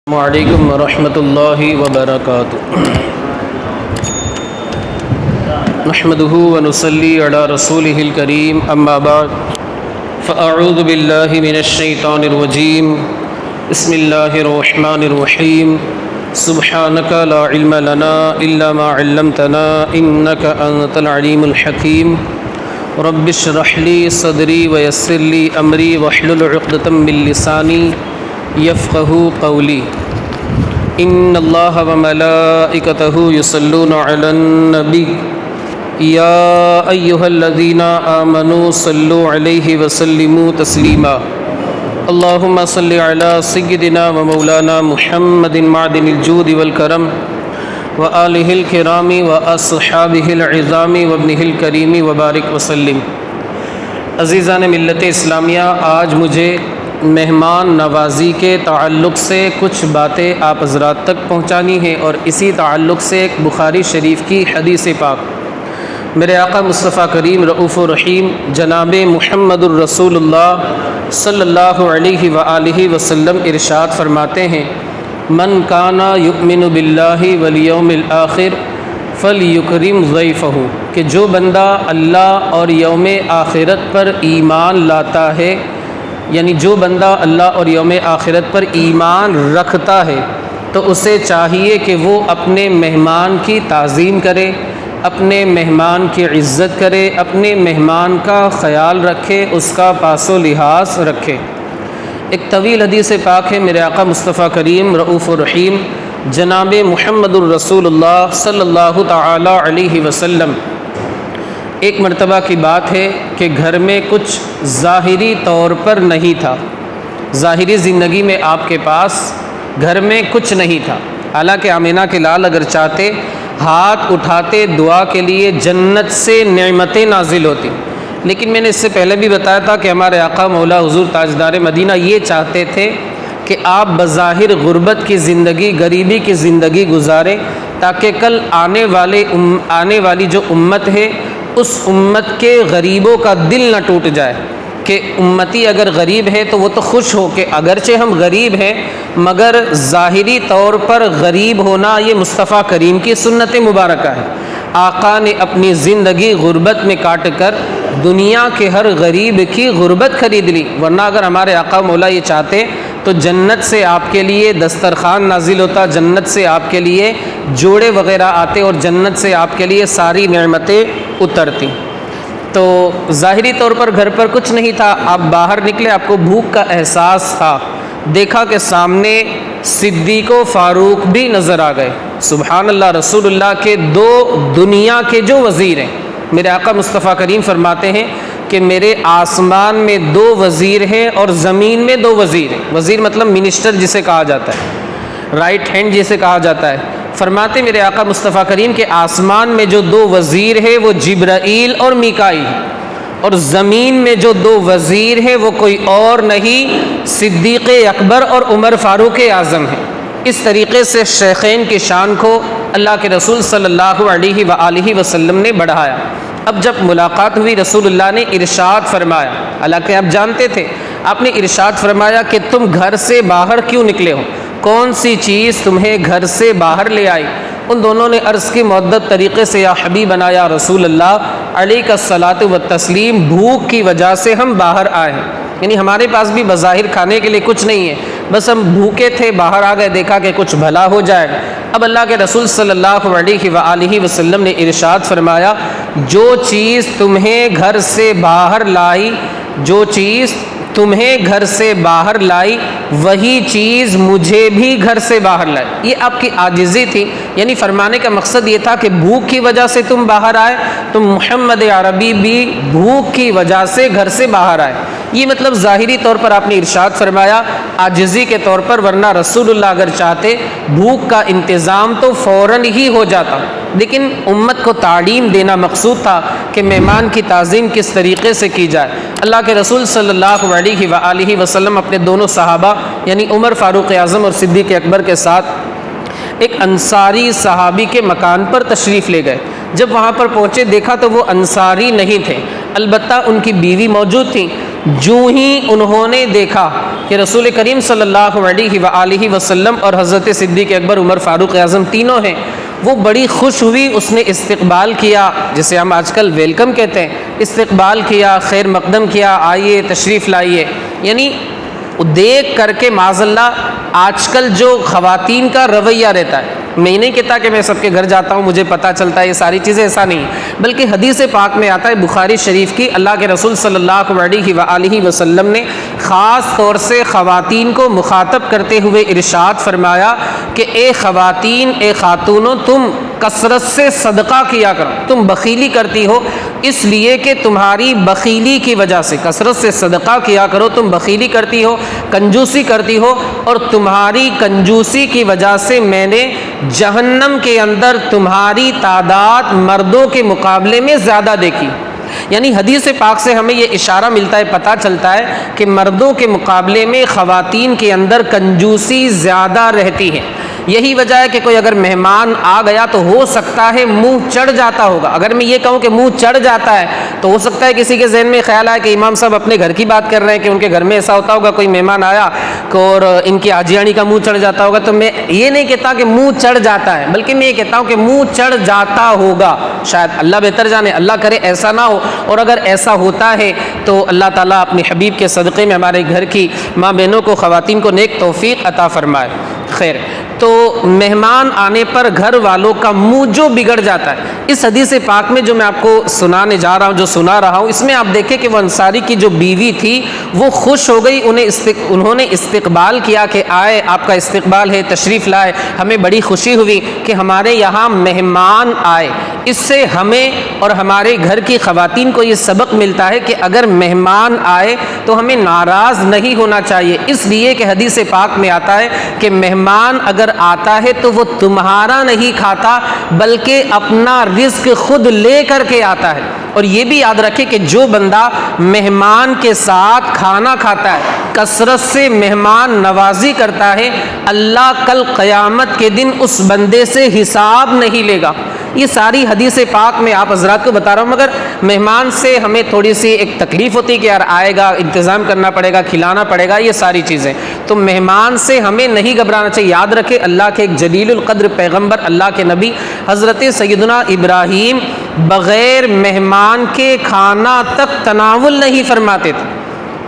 السلام علیکم ورحمۃ اللہ وبرکاتہ۔ نحمده ونصلی علی رسولہ الکریم، اما بعد فاعوذ باللہ من الشیطان الرجیم، بسم اللہ الرحمن الرحیم۔ سبحانک لا علم لنا الا ما علمتنا انک انت العلیم الحکیم۔ رب اشرح لی صدری ویسر لی امری واحلل عقدۃ من لسانی یفقہوا قولی۔ ان اللہ وملائکتہ یصلون علی النبی یا ایہا الذین آمنوا صلوا علیہ وسلموا تسلیما۔ اللہم صل علی سیدنا ومولانا محمد معدن الجود والکرم وآلہ الکرام واصحابہ العظام وابنہ الکریم وبارک وسلم۔ عزیزان ملت اسلامیہ، آج مجھے مہمان نوازی کے تعلق سے کچھ باتیں آپ حضرات تک پہنچانی ہیں، اور اسی تعلق سے ایک بخاری شریف کی حدیث پاک۔ میرے آقا مصطفیٰ کریم رؤوف الرحیم جناب محمد الرسول اللہ صلی اللہ علیہ وآلہ وسلم ارشاد فرماتے ہیں، من کان یؤمن باللہ والیوم الآخر فلیکرم ضیفہ، کہ جو بندہ اللہ اور یوم آخرت پر ایمان لاتا ہے، یعنی جو بندہ اللہ اور یوم آخرت پر ایمان رکھتا ہے، تو اسے چاہیے کہ وہ اپنے مہمان کی تعظیم کرے، اپنے مہمان کی عزت کرے، اپنے مہمان کا خیال رکھے، اس کا پاس و لحاظ رکھے۔ ایک طویل حدیث پاک ہے، میرے آقا مصطفیٰ کریم رؤوف الرحیم جناب محمد الرسول اللہ صلی اللہ تعالی علیہ وسلم، ایک مرتبہ کی بات ہے کہ گھر میں کچھ ظاہری طور پر نہیں تھا، ظاہری زندگی میں آپ کے پاس گھر میں کچھ نہیں تھا، حالانکہ آمینہ کے لال اگر چاہتے ہاتھ اٹھاتے دعا کے لیے جنت سے نعمتیں نازل ہوتی، لیکن میں نے اس سے پہلے بھی بتایا تھا کہ ہمارے آقا مولا حضور تاجدار مدینہ یہ چاہتے تھے کہ آپ بظاہر غربت کی زندگی، غریبی کی زندگی گزاریں، تاکہ کل آنے والی جو امت ہے، اس امت کے غریبوں کا دل نہ ٹوٹ جائے کہ امتی اگر غریب ہے تو وہ تو خوش ہو کہ اگرچہ ہم غریب ہیں مگر ظاہری طور پر غریب ہونا یہ مصطفیٰ کریم کی سنت مبارکہ ہے۔ آقا نے اپنی زندگی غربت میں کاٹ کر دنیا کے ہر غریب کی غربت خرید لی، ورنہ اگر ہمارے آقا مولا یہ چاہتے تو جنت سے آپ کے لیے دسترخوان نازل ہوتا، جنت سے آپ کے لیے جوڑے وغیرہ آتے، اور جنت سے آپ کے لیے ساری نعمتیں اترتی۔ تو ظاہری طور پر گھر پر کچھ نہیں تھا، آپ باہر نکلے، آپ کو بھوک کا احساس تھا، دیکھا کہ سامنے صدیق و فاروق بھی نظر آ گئے۔ سبحان اللہ، رسول اللہ کے دو دنیا کے جو وزیر ہیں، میرے آقا مصطفیٰ کریم فرماتے ہیں کہ میرے آسمان میں دو وزیر ہیں اور زمین میں دو وزیر ہیں۔ وزیر مطلب منسٹر جسے کہا جاتا ہے، رائٹ ہینڈ جسے کہا جاتا ہے۔ فرماتے میرے آقا مصطفیٰ کریم کے آسمان میں جو دو وزیر ہیں وہ جبرائیل اور میکائیل ہیں، اور زمین میں جو دو وزیر ہیں وہ کوئی اور نہیں، صدیق اکبر اور عمر فاروق اعظم ہیں۔ اس طریقے سے شیخین کی شان کو اللہ کے رسول صلی اللہ علیہ وآلہ وسلم نے بڑھایا۔ اب جب ملاقات ہوئی، رسول اللہ نے ارشاد فرمایا، حالانکہ آپ جانتے تھے، آپ نے ارشاد فرمایا کہ تم گھر سے باہر کیوں نکلے ہو، کون سی چیز تمہیں گھر سے باہر لے آئی؟ ان دونوں نے عرض کی مؤدب طریقے سے، یا حبیبنا یا رسول اللہ علیک الصلاۃ والتسلیم، بھوک کی وجہ سے ہم باہر آئے ہیں، یعنی ہمارے پاس بھی بظاہر کھانے کے لیے کچھ نہیں ہے، بس ہم بھوکے تھے، باہر آ گئے، دیکھا کہ کچھ بھلا ہو جائے۔ اب اللہ کے رسول صلی اللہ علیہ وآلہ وسلم نے ارشاد فرمایا، جو چیز تمہیں گھر سے باہر لائی، جو چیز تمہیں گھر سے باہر لائی، وہی چیز مجھے بھی گھر سے باہر لائی۔ یہ آپ کی عاجزی تھی، یعنی فرمانے کا مقصد یہ تھا کہ بھوک کی وجہ سے تم باہر آئے، تو محمد عربی بھی بھوک کی وجہ سے گھر سے باہر آئے۔ یہ مطلب ظاہری طور پر آپ نے ارشاد فرمایا، عاجزی کے طور پر، ورنہ رسول اللہ اگر چاہتے بھوک کا انتظام تو فوراً ہی ہو جاتا، لیکن امت کو تعلیم دینا مقصود تھا کہ مہمان کی تعظیم کس طریقے سے کی جائے۔ اللہ کے رسول صلی اللہ علیہ وآلہ وسلم اپنے دونوں صحابہ یعنی عمر فاروق اعظم اور صدیق اکبر کے ساتھ ایک انصاری صحابی کے مکان پر تشریف لے گئے۔ جب وہاں پر پہنچے، دیکھا تو وہ انصاری نہیں تھے، البتہ ان کی بیوی موجود تھیں، جو ہی انہوں نے دیکھا کہ رسول کریم صلی اللہ علیہ وآلہ وسلم اور حضرت صدیق اکبر عمر فاروق اعظم تینوں ہیں، وہ بڑی خوش ہوئی، اس نے استقبال کیا، جسے ہم آج کل ویلکم کہتے ہیں، استقبال کیا، خیر مقدم کیا، آئیے تشریف لائیے. یعنی دیکھ کر کے معاذ اللہ آج کل جو خواتین کا رویہ رہتا ہے، میں یہ نہیں کہتا کہ میں سب کے گھر جاتا ہوں مجھے پتہ چلتا ہے، یہ ساری چیزیں ایسا نہیں، بلکہ حدیث پاک میں آتا ہے بخاری شریف کی، اللہ کے رسول صلی اللہ علیہ وآلہ وسلم نے خاص طور سے خواتین کو مخاطب کرتے ہوئے ارشاد فرمایا کہ اے خواتین، اے خاتونوں، تم کثرت سے صدقہ کیا کرو. تم بخیلی کرتی ہو، اس لیے کہ تمہاری بخیلی کی وجہ سے، کثرت سے صدقہ کیا کرو، تم بخیلی کرتی ہو، کنجوسی کرتی ہو، اور تمہاری کنجوسی کی وجہ سے میں نے جہنم کے اندر تمہاری تعداد مردوں کے مقابلے میں زیادہ دیکھی. یعنی حدیث پاک سے ہمیں یہ اشارہ ملتا ہے، پتہ چلتا ہے کہ مردوں کے مقابلے میں خواتین کے اندر کنجوسی زیادہ رہتی ہے. یہی وجہ ہے کہ کوئی اگر مہمان آ گیا تو ہو سکتا ہے منہ چڑھ جاتا ہوگا. اگر میں یہ کہوں کہ منہ چڑھ جاتا ہے تو ہو سکتا ہے کسی کے ذہن میں خیال آئے کہ امام صاحب اپنے گھر کی بات کر رہے ہیں کہ ان کے گھر میں ایسا ہوتا ہوگا، کوئی مہمان آیا اور ان کی آجیانی کا منہ چڑھ جاتا ہوگا. تو میں یہ نہیں کہتا کہ منہ چڑھ جاتا ہے، بلکہ میں یہ کہتا ہوں کہ منہ چڑھ جاتا ہوگا. شاید اللہ بہتر جانے، اللہ کرے ایسا نہ ہو، اور اگر ایسا ہوتا ہے تو اللہ تعالیٰ اپنے حبیب کے صدقے میں ہمارے گھر کی ماں بہنوں کو، خواتین کو نیک توفیق عطا فرمائے. خیر، تو مہمان آنے پر گھر والوں کا منہ جو بگڑ جاتا ہے، اس حدیث پاک میں جو میں آپ کو سنانے جا رہا ہوں، جو سنا رہا ہوں، اس میں آپ دیکھیں کہ وہ انصاری کی جو بیوی تھی وہ خوش ہو گئی، انہوں نے استقبال کیا کہ آئے، آپ کا استقبال ہے، تشریف لائے، ہمیں بڑی خوشی ہوئی کہ ہمارے یہاں مہمان آئے. اس سے ہمیں اور ہمارے گھر کی خواتین کو یہ سبق ملتا ہے کہ اگر مہمان آئے تو ہمیں ناراض نہیں ہونا چاہیے، اس لیے کہ حدیث پاک میں آتا ہے کہ مہمان اگر آتا ہے تو وہ تمہارا نہیں کھاتا بلکہ اپنا رزق خود لے کر کے آتا ہے. اور یہ بھی یاد رکھے کہ جو بندہ مہمان کے ساتھ کھانا کھاتا ہے، کثرت سے مہمان نوازی کرتا ہے، اللہ کل قیامت کے دن اس بندے سے حساب نہیں لے گا. یہ ساری حدیث پاک میں آپ حضرات کو بتا رہا ہوں، مگر مہمان سے ہمیں تھوڑی سی ایک تکلیف ہوتی ہے کہ یار آئے گا، انتظام کرنا پڑے گا، کھلانا پڑے گا، یہ ساری چیزیں. تو مہمان سے ہمیں نہیں گھبرانا چاہیے. یاد رکھے اللہ کے ایک جلیل القدر پیغمبر، اللہ کے نبی حضرت سیدنا ابراہیم بغیر مہمان کے کھانا تک تناول نہیں فرماتے تھے.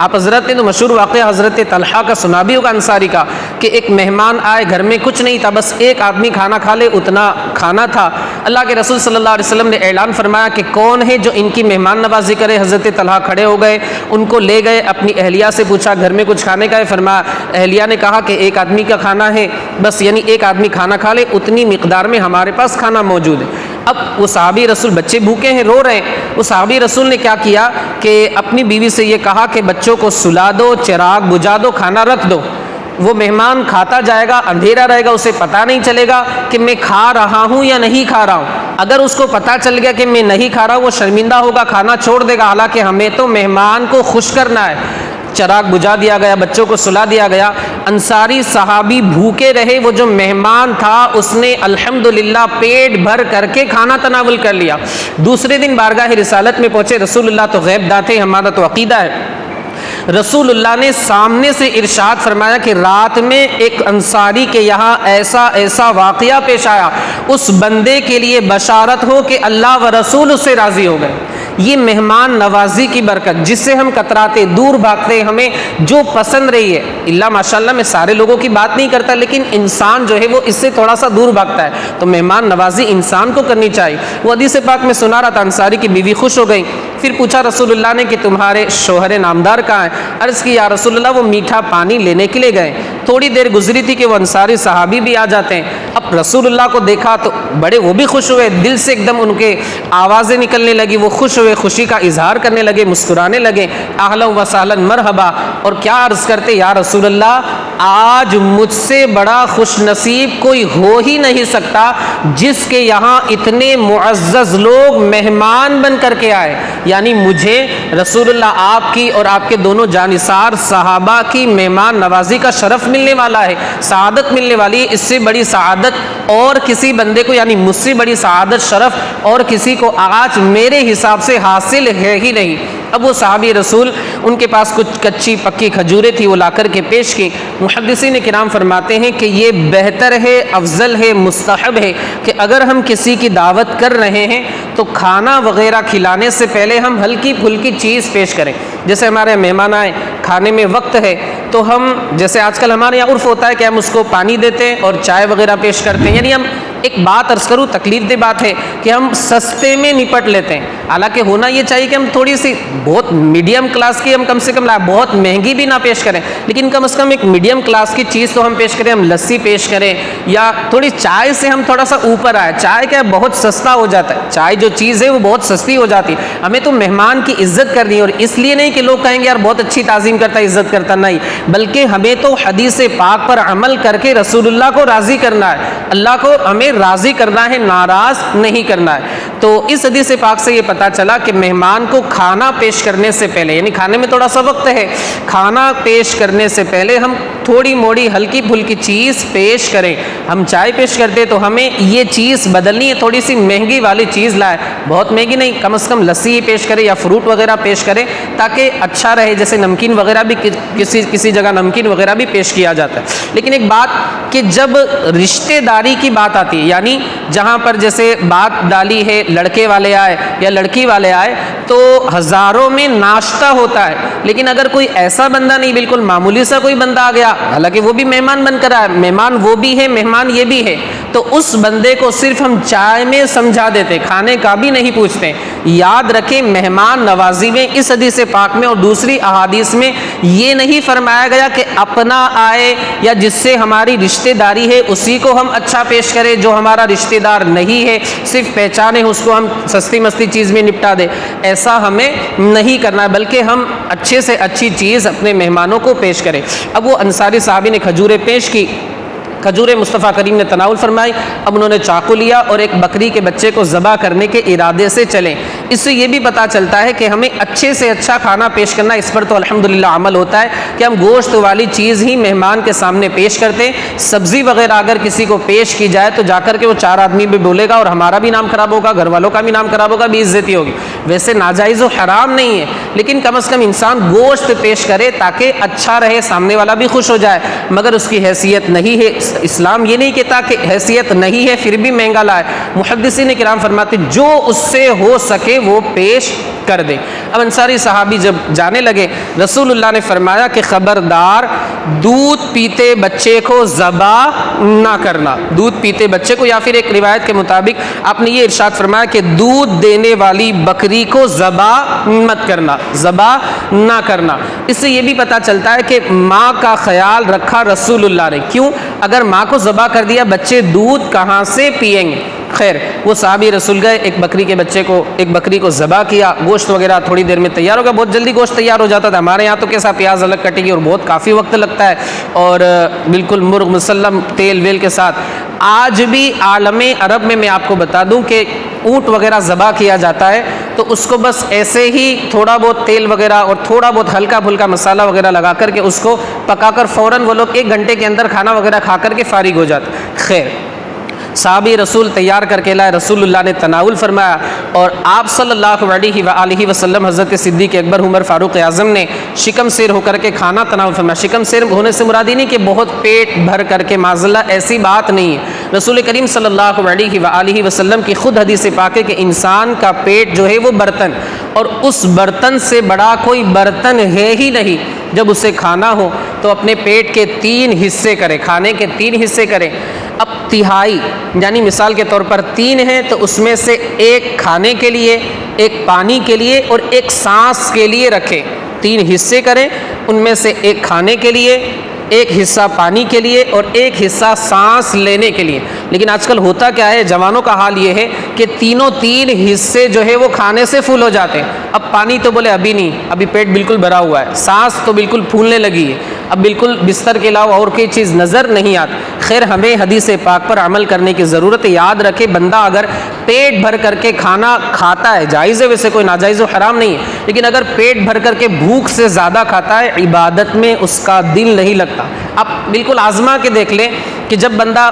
آپ حضرت نے تو مشہور واقعہ حضرت طلحہ کا سنا بھی ہوگا، انصاری کا، کہ ایک مہمان آئے، گھر میں کچھ نہیں تھا، بس ایک آدمی کھانا کھا لے اتنا کھانا تھا. اللہ کے رسول صلی اللہ علیہ وسلم نے اعلان فرمایا کہ کون ہے جو ان کی مہمان نوازی کرے. حضرت طلحہ کھڑے ہو گئے، ان کو لے گئے، اپنی اہلیہ سے پوچھا گھر میں کچھ کھانے کا ہے؟ فرمایا، اہلیہ نے کہا کہ ایک آدمی کا کھانا ہے، بس یعنی ایک آدمی کھانا کھا لے، اتنی مقدار میں ہمارے پاس کھانا موجود ہے. اب وہ صحابی رسول، بچے بھوکے ہیں، رو رہے ہیں، وہ صحابی رسول نے کیا کیا کہ اپنی بیوی سے یہ کہا کہ بچوں کو سلا دو، چراغ بجھا دو، کھانا رکھ دو. وہ مہمان کھاتا جائے گا، اندھیرا رہے گا، اسے پتہ نہیں چلے گا کہ میں کھا رہا ہوں یا نہیں کھا رہا ہوں. اگر اس کو پتہ چل گیا کہ میں نہیں کھا رہا ہوں، وہ شرمندہ ہوگا، کھانا چھوڑ دے گا. حالانکہ ہمیں تو مہمان کو خوش کرنا ہے. چراغ بجھا دیا گیا، بچوں کو سلا دیا گیا. انصاری صحابی بھوکے رہے، وہ جو مہمان تھا اس نے الحمدللہ پیٹ بھر کر کے کھانا تناول کر لیا. دوسرے دن بارگاہ رسالت میں پہنچے. رسول اللہ تو غیب داں تھے، ہمارا تو عقیدہ ہے. رسول اللہ نے سامنے سے ارشاد فرمایا کہ رات میں ایک انصاری کے یہاں ایسا واقعہ پیش آیا، اس بندے کے لیے بشارت ہو کہ اللہ و رسول اس سے راضی ہو گئے. یہ مہمان نوازی کی برکت، جس سے ہم کتراتے، دور بھاگتے، ہمیں جو پسند رہی ہے، اللہ ماشاءاللہ میں سارے لوگوں کی بات نہیں کرتا، لیکن انسان جو ہے وہ اس سے تھوڑا سا دور بھاگتا ہے، تو مہمان نوازی انسان کو کرنی چاہیے. وہ حدیث پاک میں سنا رہا تھا، انصاری کی بیوی خوش ہو گئی. پھر پوچھا رسول اللہ نے کہ تمہارے شوہر نامدار کہاں ہیں؟ عرض کی یا رسول اللہ وہ میٹھا پانی لینے کے لیے گئے. تھوڑی دیر گزری تھی کہ وہ انصاری صحابی بھی آ جاتے ہیں. اب رسول اللہ کو دیکھا تو بڑے وہ بھی خوش ہوئے، دل سے ایک دم ان کے آوازیں نکلنے لگی، وہ خوش ہوئے، خوشی کا اظہار کرنے لگے، مسکرانے لگے. اہلا و سہلا مرحبا. اور کیا عرض کرتے، یا رسول اللہ آج مجھ سے بڑا خوش نصیب کوئی ہو ہی نہیں سکتا جس کے یہاں اتنے معزز لوگ مہمان بن کر کے آئے. یعنی مجھے رسول اللہ آپ کی اور آپ کے دونوں جانثار صحابہ کی مہمان نوازی کا شرف ملنے والا ہے، سعادت ملنے والی ہے. اس سے بڑی سعادت اور کسی بندے کو، یعنی مجھ سے بڑی سعادت، شرف اور کسی کو آج میرے حساب سے حاصل ہے ہی نہیں. اب وہ صحابی رسول ان کے پاس کچھ کچی پکی کھجوریں تھی، وہ لا کر کے پیش کی۔ محدثین کرام فرماتے ہیں کہ یہ بہتر ہے، افضل ہے، مستحب ہے کہ اگر ہم کسی کی دعوت کر رہے ہیں تو کھانا وغیرہ کھلانے سے پہلے ہم ہلکی پھلکی چیز پیش کریں۔ جیسے ہمارے مہمان آئے، کھانے میں وقت ہے تو ہم جیسے آج کل ہمارے یہاں عرف ہوتا ہے کہ ہم اس کو پانی دیتے ہیں اور چائے وغیرہ پیش کرتے ہیں، یعنی ہم ایک بات عرض کروں، تکلیف دہ بات ہے کہ ہم سستے میں نپٹ لیتے ہیں۔ حالانکہ ہونا یہ چاہیے کہ ہم تھوڑی سی بہت میڈیم کلاس کی ہم کم سے کم لائیں، بہت مہنگی بھی نہ پیش کریں لیکن کم از کم ایک میڈیم کلاس کی چیز تو ہم پیش کریں، ہم لسی پیش کریں یا تھوڑی چائے سے ہم تھوڑا سا اوپر آئے۔ چائے کیا ہے، بہت سستا ہو جاتا ہے، چائے جو چیز ہے وہ بہت سستی ہو جاتی ہے۔ ہمیں تو مہمان کی عزت کرنی ہے، اور اس لیے نہیں کہ لوگ کہیں گے یار بہت اچھی تعظیم کرتا ہے، عزت کرتا، نہیں، بلکہ ہمیں تو حدیث پاک پر عمل کر کے رسول اللہ کو راضی کرنا ہے، اللہ کو ہمیں راضی کرنا ہے، ناراض نہیں کرنا ہے۔ تو اس حدیث پاک سے یہ پتا چلا کہ مہمان کو کھانا پیش کرنے سے پہلے، یعنی کھانے میں تھوڑا سا وقت ہے، کھانا پیش کرنے سے پہلے ہم تھوڑی موڑی ہلکی پھلکی چیز پیش کریں۔ ہم چائے پیش کرتے تو ہمیں یہ چیز بدلنی ہے، تھوڑی سی مہنگی والی چیز لائے، بہت مہنگی نہیں، کم از کم لسی پیش کرے یا فروٹ وغیرہ پیش کرے تاکہ اچھا رہے۔ جیسے نمکین وغیرہ بھی کسی جگہ نمکین وغیرہ بھی پیش کیا جاتا ہے۔ لیکن ایک بات کہ جب رشتہ داری کی بات آتی ہے، یعنی جہاں پر جیسے بات ڈالی ہے لڑکے والے آئے یا لڑکی والے آئے تو ہزاروں میں ناشتہ ہوتا ہے، لیکن اگر کوئی ایسا بندہ نہیں، بالکل معمولی سا کوئی بندہ آ گیا، حالانکہ وہ بھی مہمان بن کر آیا، مہمان وہ بھی ہے، مہمان یہ بھی ہے، تو اس بندے کو صرف ہم چائے میں سمجھا دیتے، کھانے کا بھی نہیں پوچھتے۔ یاد رکھیں مہمان نوازی میں اس حدیث پاک میں اور دوسری احادیث میں یہ نہیں فرمایا گیا کہ اپنا آئے یا جس سے ہماری رشتہ داری ہے اسی کو ہم اچھا پیش کریں، جو ہمارا رشتہ دار نہیں ہے صرف پہچانے اس کو ہم سستی مستی چیز میں نپٹا دیں، ایسا ہمیں نہیں کرنا ہے، بلکہ ہم اچھے سے اچھی چیز اپنے مہمانوں کو پیش کریں۔ اب وہ انصاری صحابی نے کھجوریں پیش کی، کھجوریں مصطفیٰ کریم نے تناول فرمائی، اب انہوں نے چاقو لیا اور ایک بکری کے بچے کو ذبح کرنے کے ارادے سے چلیں۔ اس سے یہ بھی پتہ چلتا ہے کہ ہمیں اچھے سے اچھا کھانا پیش کرنا، اس پر تو الحمدللہ عمل ہوتا ہے کہ ہم گوشت والی چیز ہی مہمان کے سامنے پیش کرتے ہیں۔ سبزی وغیرہ اگر کسی کو پیش کی جائے تو جا کر کے وہ چار آدمی بھی بولے گا اور ہمارا بھی نام خراب ہوگا، گھر والوں کا بھی نام خراب ہوگا، بے عزتی ہوگی۔ ویسے ناجائز و حرام نہیں ہے، لیکن کم از کم انسان گوشت پیش کرے تاکہ اچھا رہے، سامنے والا بھی خوش ہو جائے، مگر اس کی حیثیت نہیں ہے۔ اسلام یہ نہیں کہتا کہ حیثیت نہیں ہے پھر بھی مہنگا لائے۔ محدثین کرام فرماتے جو اس سے ہو سکے وہ پیش کر دے۔ اب انصاری صحابی جب جانے لگے، رسول اللہ نے فرمایا کہ خبردار دودھ پیتے بچے کو ذبح نہ کرنا، دودھ پیتے بچے کو، یا پھر ایک روایت کے مطابق آپ نے یہ ارشاد فرمایا کہ دودھ دینے والی بکری کو ذبح مت کرنا، ذبح نہ کرنا۔ اس سے یہ بھی پتہ چلتا ہے کہ ماں کا خیال رکھا رسول اللہ نے، کیوں؟ اگر ماں کو ذبح کر دیا بچے دودھ کہاں سے پئیں گے؟ خیر وہ صحابی رسول گئے، ایک بکری کو ذبح کیا، گوشت وغیرہ تھوڑی دیر میں تیار ہو گیا، بہت جلدی گوشت تیار ہو جاتا تھا۔ ہمارے یہاں تو کیسا پیاز الگ کٹے گی اور بہت کافی وقت لگتا ہے، اور بالکل مرغ مسلم تیل ویل کے ساتھ۔ آج بھی عالم عرب میں آپ کو بتا دوں کہ اونٹ وغیرہ ذبح کیا جاتا ہے تو اس کو بس ایسے ہی تھوڑا بہت تیل وغیرہ اور تھوڑا بہت ہلکا پھلکا مسالہ وغیرہ لگا کر کے اس کو پکا کر فوراً وہ لوگ 1 گھنٹے کے اندر کھانا وغیرہ کھا کر کے فارغ ہو جاتے۔ خیر صحابی رسول تیار کر کے لائے، رسول اللہ نے تناول فرمایا، اور آپ صلی اللہ علیہ وآلہ وسلم حضرت صدیق اکبر عمر فاروق اعظم نے شکم سیر ہو کر کے کھانا تناول فرمایا۔ شکم سیر ہونے سے مراد نہیں کہ بہت پیٹ بھر کر کے، معذاللہ ایسی بات نہیں ہے۔ رسول کریم صلی اللہ علیہ وآلہ وسلم کی خود حدیث پاک ہے کہ انسان کا پیٹ جو ہے وہ برتن، اور اس برتن سے بڑا کوئی برتن ہے ہی نہیں۔ جب اسے کھانا ہو تو اپنے پیٹ کے 3 حصے کرے، کھانے کے 3 حصے کرے۔ اب تہائی یعنی مثال کے طور پر 3 ہیں تو اس میں سے 1 کھانے کے لیے، 1 پانی کے لیے اور 1 سانس کے لیے رکھے۔ 3 حصے کریں، ان میں سے 1 کھانے کے لیے، 1 حصہ پانی کے لیے اور 1 حصہ سانس لینے کے لیے۔ لیکن آج کل ہوتا کیا ہے، جوانوں کا حال یہ ہے کہ 3 حصے جو ہے وہ کھانے سے فل ہو جاتے ہیں۔ اب پانی تو بولے ابھی نہیں، ابھی پیٹ بالکل بھرا ہوا ہے، سانس تو بالکل پھولنے لگی ہے، اب بالکل بستر کے علاوہ اور کوئی چیز نظر نہیں آتی۔ خیر ہمیں حدیث پاک پر عمل کرنے کی ضرورت ہے۔ یاد رکھے بندہ اگر پیٹ بھر کر کے کھانا کھاتا ہے، جائز ہے، ویسے کوئی ناجائز و حرام نہیں ہے، لیکن اگر پیٹ بھر کر کے بھوک سے زیادہ کھاتا ہے، عبادت میں اس کا دل نہیں لگتا۔ آپ بالکل آزما کے دیکھ لیں کہ جب بندہ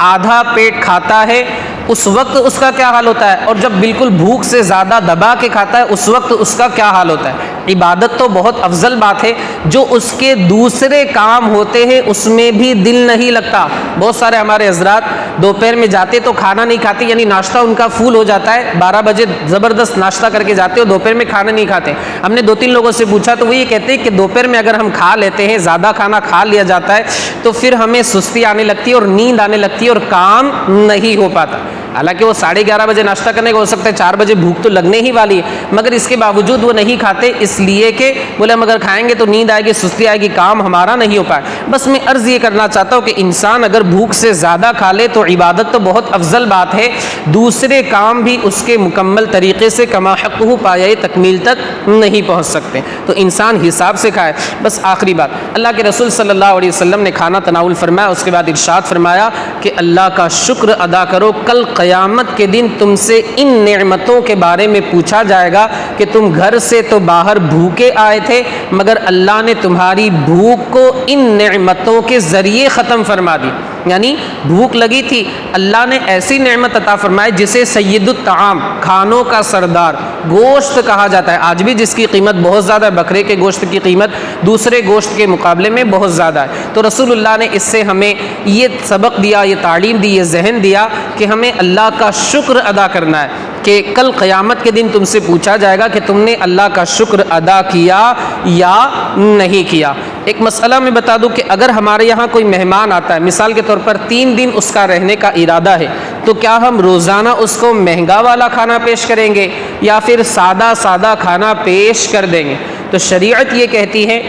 آدھا پیٹ کھاتا ہے اس وقت اس کا کیا حال ہوتا ہے، اور جب بالکل بھوک سے زیادہ دبا کے کھاتا ہے اس وقت اس کا کیا حال ہوتا ہے۔ عبادت تو بہت افضل بات ہے، جو اس کے دوسرے کام ہوتے ہیں اس میں بھی دل نہیں لگتا۔ بہت سارے ہمارے حضرات دوپہر میں جاتے تو کھانا نہیں کھاتے، یعنی ناشتہ ان کا فول ہو جاتا ہے، 12 بجے زبردست ناشتہ کر کے جاتے ہو، دوپہر میں کھانا نہیں کھاتے۔ ہم نے 2-3 لوگوں سے پوچھا تو وہ یہ کہتے ہیں کہ دوپہر میں اگر ہم کھا لیتے ہیں، زیادہ کھانا کھا لیا جاتا ہے تو پھر ہمیں سستی آنے لگتی ہے اور نیند آنے لگتی ہے اور کام نہیں ہو پاتا۔ حالانکہ وہ 11:30 بجے ناشتہ کرنے کا ہو سکتا ہے 4 بجے بھوک تو لگنے ہی والی ہے، مگر اس کے باوجود وہ نہیں کھاتے، اس لیے کہ بولے ہم اگر کھائیں گے تو نیند آئے گی، سستی آئے گی، کام ہمارا نہیں ہو پائے۔ بس میں عرض یہ کرنا چاہتا ہوں کہ انسان اگر بھوک سے زیادہ کھا لے تو عبادت تو بہت افضل بات ہے، دوسرے کام بھی اس کے مکمل طریقے سے کما حقہ پایۂ تکمیل تک نہیں پہنچ سکتے، تو انسان حساب سے کھائے۔ بس آخری بات، اللہ کے رسول صلی اللہ علیہ وسلم نے کھانا تناول فرمایا، اس کے بعد ارشاد فرمایا کہ اللہ کا شکر ادا کرو، کل قیامت کے دن تم سے ان نعمتوں کے بارے میں پوچھا جائے گا کہ تم گھر سے تو باہر بھوکے آئے تھے مگر اللہ نے تمہاری بھوک کو ان نعمتوں کے ذریعے ختم فرما دی، یعنی بھوک لگی تھی، اللہ نے ایسی نعمت عطا فرمائی جسے سید الطعام، کھانوں کا سردار، گوشت کہا جاتا ہے۔ آج بھی جس کی قیمت بہت زیادہ ہے، بکرے کے گوشت کی قیمت دوسرے گوشت کے مقابلے میں بہت زیادہ ہے، تو رسول اللہ نے اس سے ہمیں یہ سبق دیا، یہ تعلیم دی، یہ ذہن دیا کہ ہمیں اللہ کا شکر ادا کرنا ہے، کہ کل قیامت کے دن تم سے پوچھا جائے گا کہ تم نے اللہ کا شکر ادا کیا یا نہیں کیا۔ ایک مسئلہ میں بتا دوں کہ اگر ہمارے یہاں کوئی مہمان آتا ہے، مثال کے طور پر 3 دن اس کا رہنے کا ارادہ ہے، تو کیا ہم روزانہ اس کو مہنگا والا کھانا پیش کریں گے یا پھر سادہ کھانا پیش کر دیں گے؟ تو شریعت یہ کہتی ہے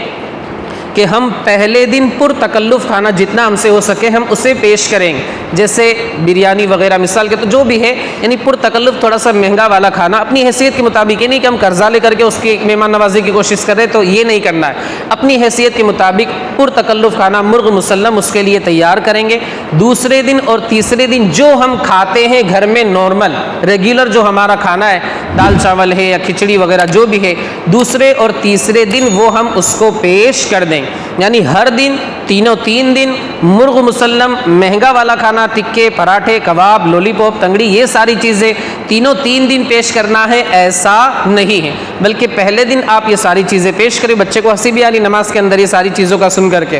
کہ ہم پہلے دن پر تکلف کھانا جتنا ہم سے ہو سکے ہم اسے پیش کریں گے، جیسے بریانی وغیرہ مثال کے تو جو بھی ہے، یعنی پر تکلف تھوڑا سا مہنگا والا کھانا اپنی حیثیت کے مطابق، یہ نہیں کہ ہم قرضہ لے کر کے اس کی مہمان نوازی کی کوشش کر رہے تو یہ نہیں کرنا ہے، اپنی حیثیت کے مطابق پر تکلف کھانا مرغ مسلم اس کے لیے تیار کریں گے۔ دوسرے دن اور تیسرے دن جو ہم کھاتے ہیں گھر میں نارمل ریگولر جو ہمارا کھانا ہے، دال چاول ہے یا کھچڑی وغیرہ جو بھی ہے، دوسرے اور تیسرے دن وہ ہم اس کو پیش کر دیں، یعنی ہر دن 3 دن مرغ مسلم، مہنگا والا کھانا، ٹکے، پراٹھے، کباب، لولی پاپ، تنگڑی، یہ ساری چیزیں 3 دن پیش کرنا ہے ایسا نہیں ہے، بلکہ پہلے دن آپ یہ ساری چیزیں پیش کریں۔ بچے کو ہنسی بھی آ رہی نماز کے اندر یہ ساری چیزوں کا سن کر کے،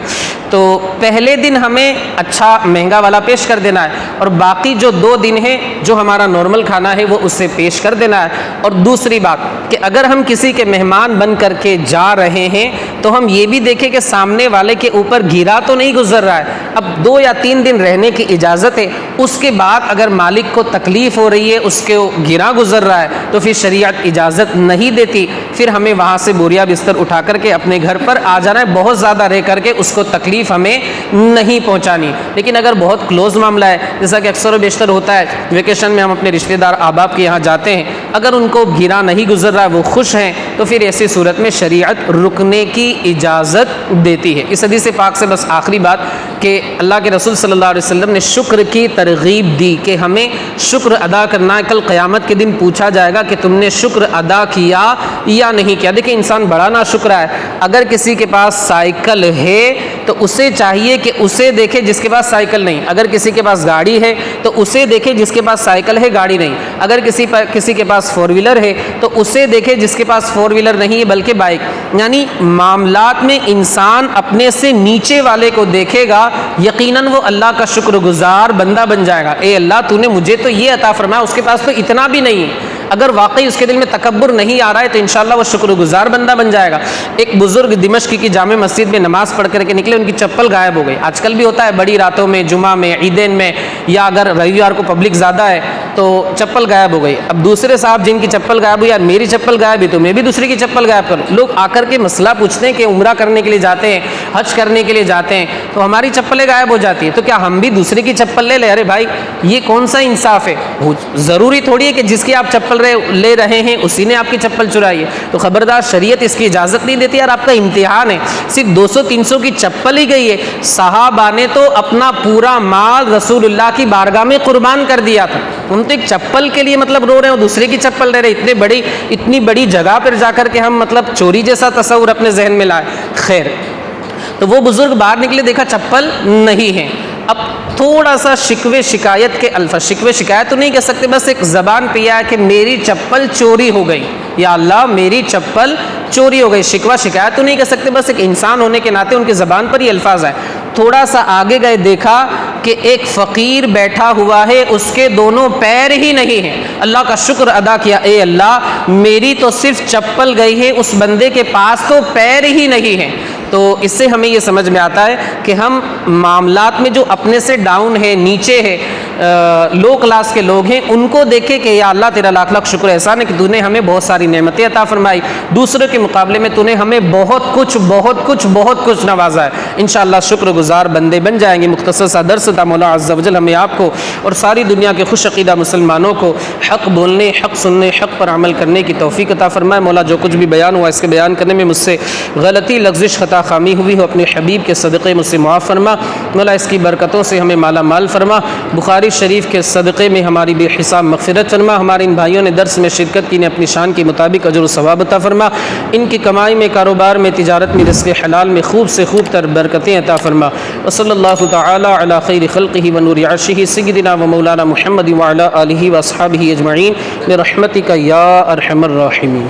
تو پہلے دن ہمیں اچھا مہنگا والا پیش کر دینا ہے، اور باقی جو 2 دن ہیں جو ہمارا نارمل کھانا ہے وہ اسے پیش کر دینا ہے۔ اور دوسری بات کہ اگر ہم کسی کے مہمان بن کر کے جا رہے ہیں تو ہم یہ بھی دیکھیں کہ سامنے والے کے اوپر گھیرا تو نہیں گزر رہا ہے، اب 2 یا 3 دن رہنے کی اجازت ہے، اس کے بعد اگر مالک کو تکلیف ہو رہی ہے، اس کے گھیرا گزر رہا ہے تو پھر شریعت اجازت نہیں دیتی، پھر ہمیں وہاں سے بوریا بستر اٹھا کر کے اپنے گھر پر آ جانا ہے، بہت زیادہ رہ کر کے اس کو تکلیف ہمیں نہیں پہنچانی۔ لیکن اگر بہت کلوز معاملہ ہے، جیسا کہ اکثر و بیشتر ہوتا ہے، ویکیشن میں ہم اپنے رشتہ دار احباب کے یہاں جاتے ہیں، اگر ان کو گھیرا نہیں گزر رہا ہے، وہ خوش ہیں، تو پھر ایسی صورت میں شریعت رکنے کی اجازت دیتی ہے۔ اس حدیث پاک سے بس آخری بات کہ اللہ کے رسول صلی اللہ علیہ وسلم نے شکر کی ترغیب دی کہ ہمیں شکر ادا کرنا ہے، کل قیامت کے دن پوچھا جائے گا کہ تم نے شکر ادا کیا یا نہیں کیا۔ دیکھیں انسان بڑا ناشکر ہے، اگر کسی کے پاس سائیکل ہے تو اسے چاہیے کہ اسے دیکھے جس کے پاس سائیکل نہیں، اگر کسی کے پاس گاڑی ہے تو اسے دیکھے جس کے پاس سائیکل ہے گاڑی نہیں، اگر کسی کے پاس 4 ویلر ہے تو اسے دیکھے جس کے پاس 4 ویلر نہیں ہے بلکہ بائک، یعنی معاملات میں انسان اپنے سے نیچے والے کو دیکھے گا، یقیناً وہ اللہ کا شکر گزار بندہ بن جائے گا۔ اے اللہ تو نے مجھے تو یہ عطا فرمایا، اس کے پاس تو اتنا بھی نہیں ہے، اگر واقعی اس کے دل میں تکبر نہیں آ رہا ہے تو انشاءاللہ وہ شکر گزار بندہ بن جائے گا۔ ایک بزرگ دمشق کی جامع مسجد میں نماز پڑھ کر کے نکلے، ان کی چپل غائب ہو گئی۔ آج کل بھی ہوتا ہے بڑی راتوں میں، جمعہ میں، عیدین میں، یا اگر رویوار کو پبلک زیادہ ہے تو چپل غائب ہو گئی۔ اب دوسرے صاحب جن کی چپل غائب ہوئی، یار میری چپل غائب ہے تو میں بھی دوسرے کی چپل غائب کروں۔ لوگ آ کر کے مسئلہ پوچھتے ہیں کہ عمرہ کرنے کے لیے جاتے ہیں، حج کرنے کے لیے جاتے ہیں تو ہماری چپلیں غائب ہو جاتی ہیں، تو کیا ہم بھی دوسرے کی چپل لے لیں؟ ارے بھائی یہ کون سا انصاف ہے؟ ضروری تھوڑی ہے کہ جس کی آپ چپل لے رہے ہیں اسی نے آپ کی چپل چرائی ہے، تو خبردار شریعت اس کی اجازت نہیں دیتی۔ یار آپ کا امتحان ہے، صرف 200-300 کی چپل ہی گئی ہے، صحابہ نے تو اپنا پورا مال رسول اللہ کی بارگاہ میں قربان کر دیا تھا، ہم تو ایک چپل کے لیے مطلب رو رہے ہیں، دوسرے کی چپل لے رہے ہیں، اتنی بڑی جگہ پر جا کر کے ہم مطلب چوری جیسا تصور اپنے ذہن میں لائے۔ خیر، تو وہ بزرگ باہر نکلے، دیکھا چپل نہیں ہے۔ اب تھوڑا سا شکوے شکایت کے الفاظ، شکوے شکایت تو نہیں کہہ سکتے، بس ایک زبان پہ یہ ہے کہ میری چپل چوری ہو گئی، یا اللہ میری چپل چوری ہو گئی، شکوہ شکایت تو نہیں کہہ سکتے، بس ایک انسان ہونے کے ناطے ان کی زبان پر یہ الفاظ ہیں۔ تھوڑا سا آگے گئے دیکھا کہ ایک فقیر بیٹھا ہوا ہے، اس کے دونوں پیر ہی نہیں ہیں، اللہ کا شکر ادا کیا، اے اللہ میری تو صرف چپل گئی ہے، اس بندے کے پاس تو پیر ہی نہیں ہیں۔ تو اس سے ہمیں یہ سمجھ میں آتا ہے کہ ہم معاملات میں جو اپنے سے ڈاؤن ہے، نیچے ہے، لو کلاس کے لوگ ہیں، ان کو دیکھے کہ یا اللہ تیرا لاکھ لاکھ شکر احسان ہے کہ تو نے ہمیں بہت ساری نعمتیں عطا فرمائی، دوسروں کے مقابلے میں تو نے ہمیں بہت کچھ نوازا ہے، انشاءاللہ شکر گزار بندے بن جائیں گے۔ مختصر سا درس تھا، مولا عز و جل ہمیں آپ کو اور ساری دنیا کے خوش عقیدہ مسلمانوں کو حق بولنے، حق سننے، حق پر عمل کرنے کی توفیق عطا فرمائے۔ مولا جو کچھ بھی بیان ہوا اس کے بیان کرنے میں مجھ سے غلطی، لغزش، خطا، خامی ہوئی ہو، اپنے حبیب کے صدقے مجھ سے معاف فرما، مولا اس کی برکتوں سے ہمیں مالا مال فرما، بخاری شریف کے صدقے میں ہماری بے حساب مغفرت فرما، ہمارے ان بھائیوں نے درس میں شرکت کی نے اپنی شان کے مطابق اجر و ثواب عطا فرما، ان کی کمائی میں، کاروبار میں، تجارت میں، رزق حلال میں خوب سے خوب تر برکتیں عطا فرما۔ وصلی اللہ تعالی علی خیر خلقہ و نور عرشہ سیدنا و مولانا محمد وعلی آلہ و اصحابہ اجمعین برحمتک یا ارحم الراحمین۔